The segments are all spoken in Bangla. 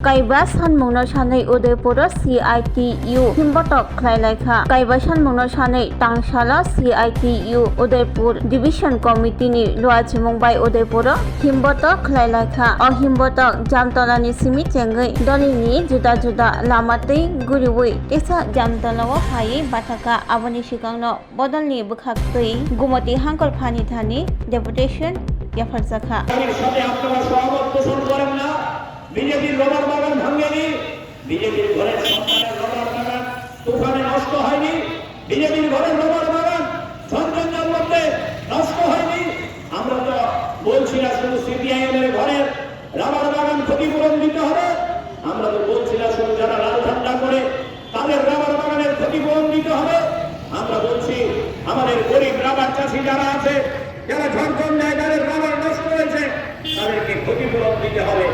Kaiba Sanmungno Sanai Udaipur CITU Himbotok Khlailakha Kaiba Sanmungno Sanai Tangshala CITU Udaipur Division Committee ni Luachimung bai Udaipur Himbotok Khlailakha O Himbotok Jamtolani Simi Chengai Dolini Juda Juda Lamatei Guriwi Tesa Jamtolawo Phai Bataka Aboni Sikangno Bodolni Bukhaktei Gumoti Hangkol Phani Thani Deputation Yafarzakha বিজেপির রবার বাগান ভাঙেনি, বিজেপির ঘরের সন্তানের রবার বাগান তুফানে নষ্ট হয়নি, বিজেপির ঘরের রবার বাগান ঝঞ্ঝার মধ্যে নষ্ট হয়নি। আমরা তো বলছি না শুধু সিপিআইএম এর ঘরের রবার বাগান ক্ষতিপূরণ দিতে হবে, আমরা তো বলছি না শুধু যারা লাল ঝান্ডা করে তাদের রবার বাগানের ক্ষতিপূরণ দিতে হবে, আমরা বলছি আমাদের গরিব রাবার চাষি যারা আছে, যারা ঝঞ্ঝন দেয়, যাদের রবার নষ্ট হয়েছে, তাদেরকে ক্ষতিপূরণ দিতে হবে।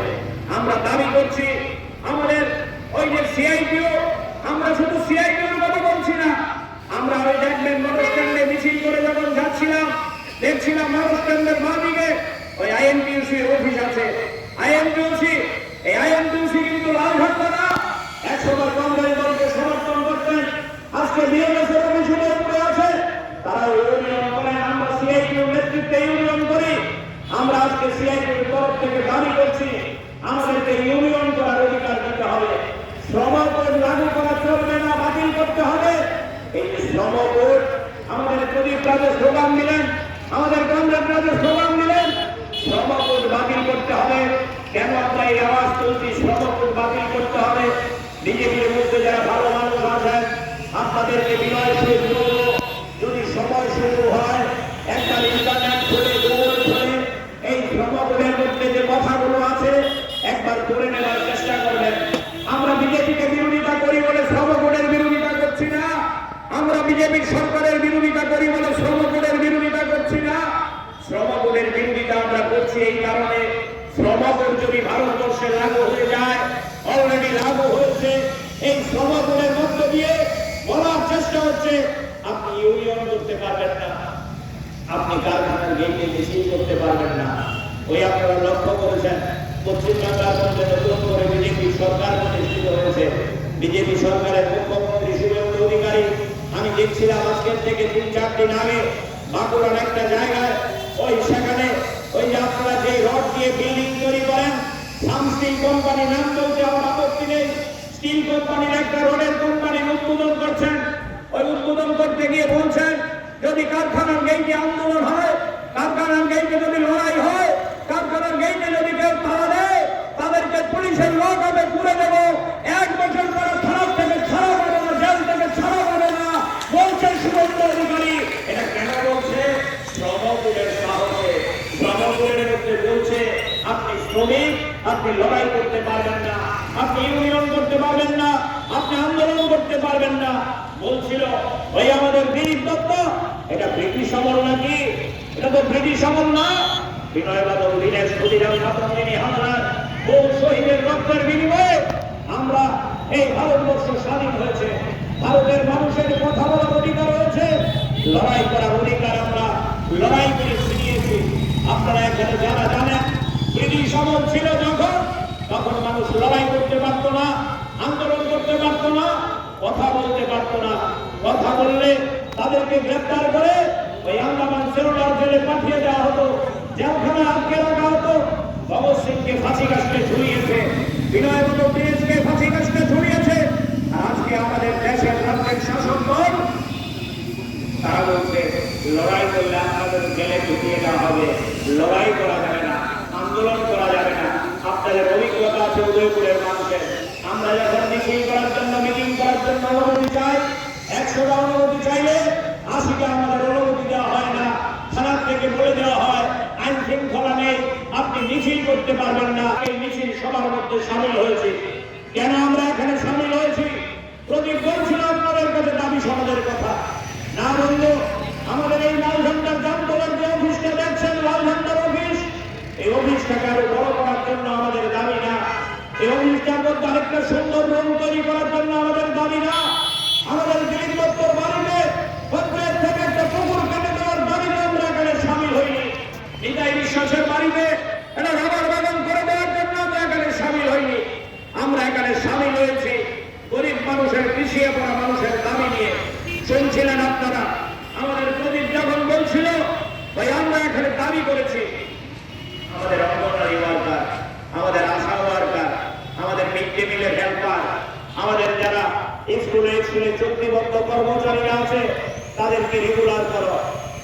আমরা দাবি করছি আমাদের ওই যে সিআইটিও, আমরা শুধু সিআইটির কথা বলছি না, আমরা ওই দেখবেন মোটরস্ট্যান্ডে মিছিল করে যখন যাচ্ছিলাম দেখছিলাম মোটরস্ট্যান্ডের বাঁদিকে ওই আইএনটিইউসি অফিস আছে। এই আইএনটিইউসি কিন্তু লাল ঝান্ডা না, একসময় কংগ্রেস দলকে সমর্থন করতেন, আজকে বিএনএসের অফিসের উপরে আছে, তারা ইউনিয়ন করেন। আমরা সিআইটির নেতৃত্বে ইউনিয়ন করি, আমরা আজকে সিআইটির তরফ থেকে দাবি করছি আমাদেরকে ইউনিয়ন করার অধিকার দিতে হবে। শ্রম কোড লাগু করা চলবে না, বাতিল করতে হবে। এই শ্রম কোড আমাদের প্রদীপ রাজের স্লোগান দিলেন, আমাদের কংগ্রেস রাজের স্লোগান দিলেন, শ্রম কোড বাতিল করতে হবে। কেন আমরা এই আওয়াজ তুলছি শ্রম কোড বাতিল করতে হবে? বিজেপির মধ্যে যারা ভালো মানুষ আছেন আপনাদেরকে বিনয় সহিত বলবো, যদি সময় শুরু হয় একটা ইন্টারনেট খুলে গুগল খুলে এই শ্রম কোডের মধ্যে যে কথাগুলো আছে একবার করে নেওয়ার চেষ্টা করবেন। আমরা বিজেপিকে বিরোধিতা করি বলে শ্রম কোডের বিরোধিতা করছি না, আমরা বিজেপির সরকারের বিরোধিতা করি বলে শ্রম কোডের বিরোধিতা করছি না। শ্রম কোডের বিরোধিতা আমরা করছি এই কারণে, শ্রম কোড যদি ভারতবর্ষে লাগু হয়ে যায়, অলরেডি লাগু হয়েছে, এই শ্রম কোডের মধ্য দিয়ে বলার চেষ্টা হচ্ছে আপনি ইউনিয়ন করতে পারবেন না, আপনি কারখানার গেটে মিছিল করতে পারবেন না। ওই আপনারা লক্ষ্য করেছেন পশ্চিমবাংলার মধ্যে নতুন করে বিজেপি সরকার প্রতিষ্ঠিত হয়েছে, বিজেপি সরকারের মুখ্যমন্ত্রী শুভেন্দু অধিকারী। আমি দেখছিলাম আজকের থেকে 3-4 দিন আগে বাঁকুড়ার একটা জায়গায় ওই সেখানে ওই যে আপনারা যে রড দিয়ে বিল্ডিং তৈরি করেন, সামস্টিল কোম্পানি নাম বলতে আমার আপত্তি নেই, স্টিল কোম্পানির একটা রোডের কোম্পানির উদ্বোধন করছেন। ওই উদ্বোধন করতে গিয়ে বলছেন যদি কারখানার গেইটে আন্দোলন হয়, কারখানার গেইটে যদি লড়াই হয়, কারখানার গেইটে যদি কেউ তাড়া দেয়, তাদেরকে পুলিশের লক আপে পুরে দেবো, 1 বছর পরে থানা থেকে ছাড়া পাবে না, জেল থেকে ছাড়া পাবে না বলছে শুভেন্দু অধিকারী। এটা কেন বলছে? শ্রম কোডের সাহসে, শ্রম কোডের মধ্যে বলছে আপনি শ্রমিক, আপনি লড়াই করতে পারবেন না, আপনি ইউনিয়ন করতে পারবেন না, আপনি আন্দোলন করতে পারবেন না। বলছিল ওই আমাদের দিলীপ দত্ত, এটা ব্রিটিশ আমল নাকি? এটা তো ব্রিটিশ আমল না। বিনয় বাদল দীনেশ ক্ষুদিরাম ছাত্রদিনী হামলার বহু শহীদের রক্তের বিনিময়ে আমরা এই ভারতবর্ষ স্বাধীন হয়েছে, ভারতের মানুষের কথা বলার অধিকার হয়েছে, লড়াই করার অধিকার আমরা লড়াই করে ছিনিয়েছি। আপনারা এখানে যারা জানেন ব্রিটিশ আমল ছিল যখন, তখন মানুষ লড়াই করতে পারতো না, আন্দোলন করতে পারতো না, কথা বলতে পারতো না। কথা বললে তাদেরকে গ্রেফতার করে ওই আন্দামান সেলুলার জেলে পাঠিয়ে দেওয়া হতো, জেলখানে আটকে রাখা হতো। ভগৎ সিংকে ফাঁসি কাস্টে ঝুলিয়েছে, বিনয় বাদল দীনেশকে ফাঁসি কাস্টে ঝুলিয়েছে। আর আজকে আমাদের দেশের রাজ্যের শাসক দল তারা বলছে লড়াই করলে আপনাদের জেলে ঢুকিয়ে দেওয়া হবে, লড়াই করা যাবে না, আন্দোলন করা যাবে না। আপনাদের অভিজ্ঞতা আছে উদয়পুরের মানুষের, আমরা যখন মিছিল করার জন্য মিটিং করার জন্য অনুমতি চাই, 100টা অনুমতি চাইলে 80টা আমাদের অনুমতি দেওয়া হয় না। থানার থেকে বলে দেওয়া হয় আইন শৃঙ্খলা নেই, আপনি মিছিল করতে পারবেন না। এই মিছিল সবার মধ্যে সামিল হয়েছে। কেন আমরা এখানে সামিল হয়েছি? প্রদীপ বলছিল আপনাদের কাছে দাবি সমাজের কথা না বললো, আমাদের এই লাল ঝান্ডার জামতলার যে অফিসটা দেখছেন, লাল ঝান্ডার অফিস, এই অফিসটাকে আরো বড় করার জন্য আমাদের দাবি না, এই অফিসটার মধ্যে আরেকটা সুন্দর রুম তৈরি করার জন্য আমাদের দাবি না, আমাদের দিলীপ দত্তর বাড়িতে পঞ্চায়েত থেকে একটা পুকুর কেটে দেওয়ার দাবিতে আমরা এখানে সামিল হইনি, নিতাই বিশ্বাসের বাড়িতে একটা রাবার বাগান করে দেওয়ার জন্য আমরা এখানে সামিল হইনি। পিছিয়ে পড়া মানুষের দাবি নিয়ে শুনছিলেন আপনারা। আমাদের প্রদীপ যখন বলছিল ভাই আমরা এখানে দাবি করেছি আমাদের অঙ্গনওয়াড়ি ওয়ার্কার, আমাদের আশা ওয়ার্কার, আমাদের মিড ডে মিলের হেল্পার, আমাদের যারা স্কুলে চুক্তিবদ্ধ কর্মচারীরা আছে তাদেরকে রেগুলার করো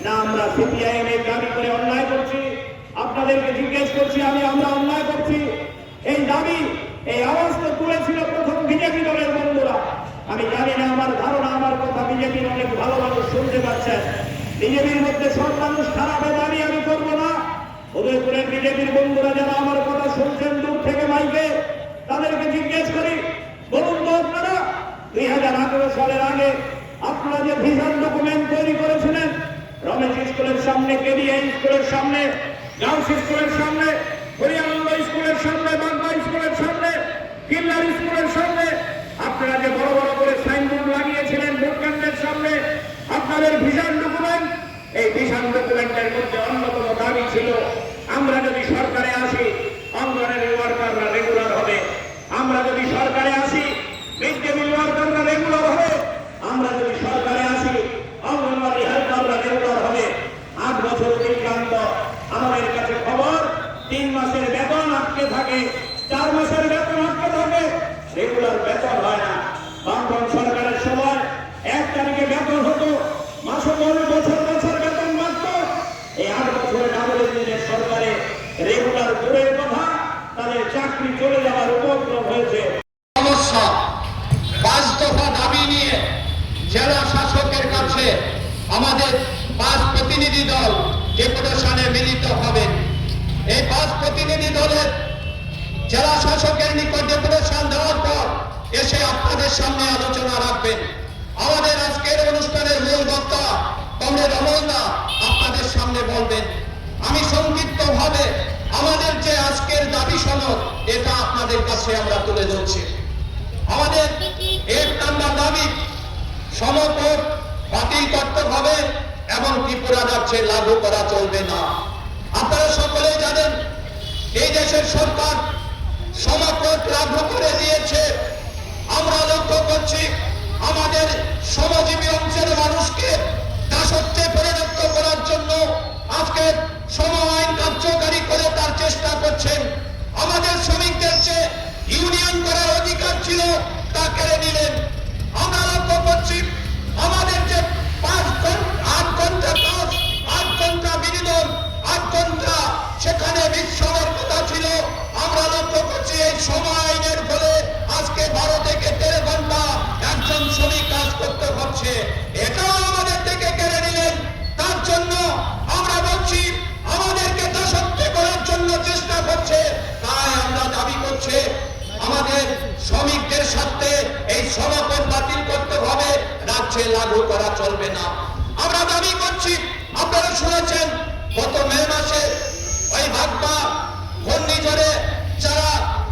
না। আমরা সিপিআইএম এর দাবি করে অন্যায় করছি, আপনাদেরকে জিজ্ঞেস করছি আমরা অন্যায় করছি। এই দাবি এই আওয়াজ তো তুলেছিল প্রথম বিজেপি দলের বন্ধুরা। আমি জানি না, আমার ধারণা আমার কথা বিজেপির অনেক ভালো মানুষ শুনতে পাচ্ছেন। বিজেপির মধ্যে সব মানুষ খারাপ দাবি আমি করবো না। উদয়পুরের বিজেপির বন্ধুরা যারা আমার কথা শুনছেন দূর থেকে মাইকে, তাদেরকে জিজ্ঞেস করি, বলুন তো আপনারা 2018 সালের আগে আপনারা যে ভিশন ডকুমেন্ট তৈরি করেছিলেন রমেশ স্কুলের সামনে, কেডিআই স্কুলের সামনে, গার্লস স্কুলের সামনে, হরিয়ানন্দ স্কুলের সামনে, বাংলা স্কুলের সামনে, কিল্লার স্কুলের সামনে আপনারা যে বড় বড় করে সাইনবোর্ড লাগিয়েছিলেন ভোটকেন্দ্রের সামনে, আপনাদের ভিশন ডকুমেন্ট, এই ভিশন ডকুমেন্টের মধ্যে অন্যতম দাবি ছিল আমরা যদি সরকারে আসি অঙ্গনওয়াড়ি ওয়ার্কাররা রেগুলার হবে, আমরা যদি সরকারে আসি মিড ডে মিল ওয়ার্কাররা রেগুলার হবে, আমরা যদি সরকারে আসি অঙ্গনওয়াড়ি হেল্পাররা রেগুলার হবে। 8 বছর অতিক্রান্ত, আমাদের কাছে খবর 3 মাসের বেতন আটকে থাকে, 4 মাসের বেতন আটকে থাকে, রেগুলার বেতন হয় না। বামপন্থ সরকারের সময় 1 তারিখে বেতন হতো, মাসে বছর বছর বেতন মাত্র। এই 8 বছরে ডাবল ইঞ্জিনের সরকারে রেগুলার দূরের কথা, তাদের চাকরি চলে যাওয়ার উপক্রম হয়েছে। সমস্যা 5 দফা দাবি নিয়ে জেলা শাসকের কাছে আমাদের 5 প্রতিনিধি দল ডেপুটেশনে মিলিত হবেন। এই 5 প্রতিনিধি দলের জেলা শাসকের নিকট ডেপুটেশন দেওয়ার পর এসে আপনাদের সামনে আলোচনা রাখবেন। আমাদের আজকের অনুষ্ঠানের মূল বক্তা কমরেড অমলদা আপনাদের সামনে বলবেন। আমি সংক্ষিপ্তভাবে আমাদের যে আজকের দাবি সনদ এটা আপনাদের কাছে আমরা তুলে ধরছি। আমাদের 1 নম্বর দাবি সমকর বাতিল করতে হবে এবং ত্রিপুরা রাজ্যে লাগু করা চলবে না। আপনারা সকলেই জানেন এই দেশের সরকার সমকর লাগু করে দিয়েছে। আমরা লক্ষ্য করছি আমাদের শ্রমজীবী অংশের মানুষকে দাসত্বে পরিণত করার জন্য আজকে শ্রম আইন কার্যকারী করে তার চেষ্টা করছেন। আমাদের শ্রমিকদের যে ইউনিয়ন করার অধিকার ছিল তা কেড়ে নিলেন। আমরা লক্ষ্য করছি আমাদের যে 8 ঘন্টা কাজ, 8 ঘন্টা বিনোদন, 8 ঘন্টা সেখানে বিশ্রামের কথা ছিল। আমরা লক্ষ্য করছি এই শ্রম আইনের ফলে আজকে 12 থেকে 13 ঘন্টা একজন শ্রমিক কাজ করতে হচ্ছে। এটাও আমাদের থেকে কেড়ে নিলেন। তার জন্য আমরা বলছি আমাদেরকে দাসত্বে করার জন্য চেষ্টা করছে। তাই আমরা দাবি করছি আমাদের শ্রমিকদের সাথে এই সমকর বাতিল করতে হবে, রাজ্যে লাগু করা চলবে না। আমরা দাবি করছি, আপনারা শুনেছেন গত মে মাসে ওই ভাগবা ঘূর্ণিঝড়ে যারা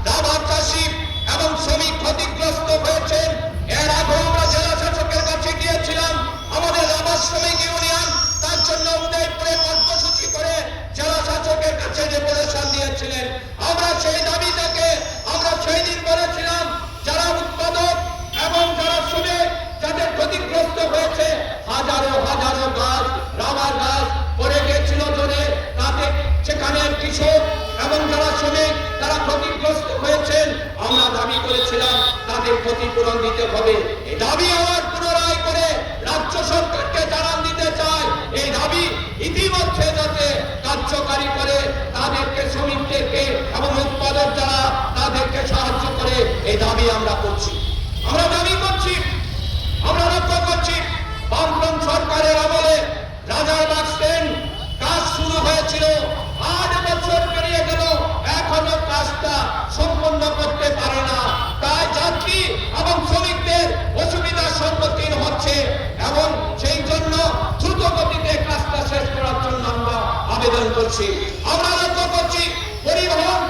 রাবার চাষি এবং শ্রমিক ক্ষতিগ্রস্ত হয়েছেন, এর আগে আমরা জেলা শাসকের কাছে গিয়েছিলাম। আমাদের রাবার শ্রমিক ইউনিয়ন তার জন্য উদয়পুরে কর্মসূচি করে জেলা শাসকের কাছে ডেপুটেশন দিয়েছিলেন। আমরা সেই দাবিটাকে আমরা সেই দিন বলেছিলাম যারা উৎপাদক এবং যারা শ্রমিক যাদের ক্ষতিগ্রস্ত হয়েছে, হাজারো হাজারো গাছ রাবার গাছ পড়ে গিয়েছিল জলে, তাদের সেখানে কৃষক এবং যারা শ্রমিক তারা ক্ষতিগ্রস্ত হয়েছেন। আমরা দাবি করেছিলাম তাদের ক্ষতিপূরণ দিতে হবে। এই দাবি আবার পুনরায় করে রাজ্য সরকারকে জানান দিতে চাই এই দাবি ইতিমধ্যে যাতে কার্যকারী করে তাদেরকে, শ্রমিকদেরকে এবং উৎপাদক যারা তাদেরকে সাহায্য করে, এই দাবি আমরা করছি। আমরা দাবি করছি, আমরা লক্ষ্য করছি বামফ্রন্ট সরকারের আমলে রাজারবাগ স্ট্যান্ড কাজ শুরু হয়েছিল, 8 বছর পেরিয়ে গেল, এখনো কাজটা সম্পন্ন করতে পারে না। তাই যাত্রী এবং শ্রমিকদের অসুবিধার সম্মুখীন হচ্ছে এবং সেই জন্য দ্রুত গতিতে কাজটা শেষ করার জন্য আমরা আবেদন করছি। আমরা লক্ষ্য করছি পরিবহন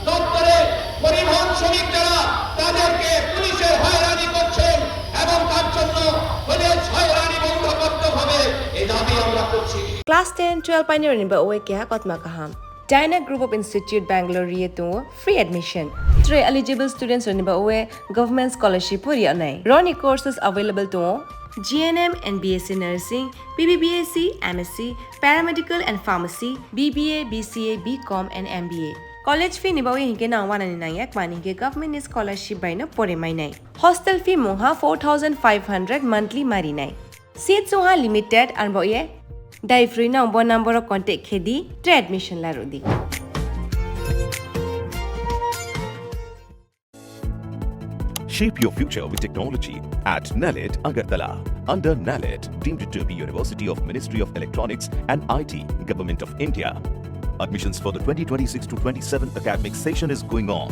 দপ্তরে পরিবহন শ্রমিক যারা তাদেরকে পুলিশের হয়রানি করছেন এবং তার জন্য পুলিশ হয়রানি বন্ধ করতে হবে, এই দাবি আমরা করছি। Class 10, 12 pioneering ba uwi kaya kot makaham. China Group of Institute Bangalore to free admission. 3 eligible students are government scholarship for year. Running courses available to GNM and BSc Nursing, BBBSc, MSc, Paramedical and Pharmacy, BBA, BCA, BCom and MBA. College fee ni bawi hinke na wana ni nayak mani hinke government scholarship by na pore mai nai. Hostel fee moha 4,500 monthly mari nai. Seats soha limited and bawi dai free na umbo number of contact khedi tre admission la rodi. Shape your future with technology at NALED Agartala. Under NALED, deemed to be University of Ministry of Electronics and IT, Government of India. Admissions for the 2026-27 academic session is going on.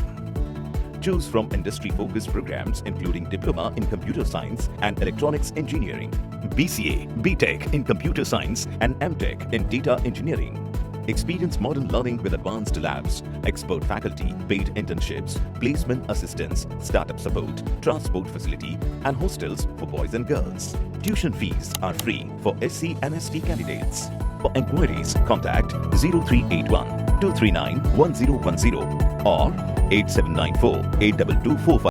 Choose from industry-focused programs including Diploma in Computer Science and Electronics Engineering, BCA, BTech in Computer Science and MTech in Data Engineering. Experience modern learning with advanced labs, expert faculty, paid internships, placement assistance, startup support, transport facility, and hostels for boys and girls. Tuition fees are free for SC and ST candidates. For enquiries, contact 0381 239 1010 or 8794 82245.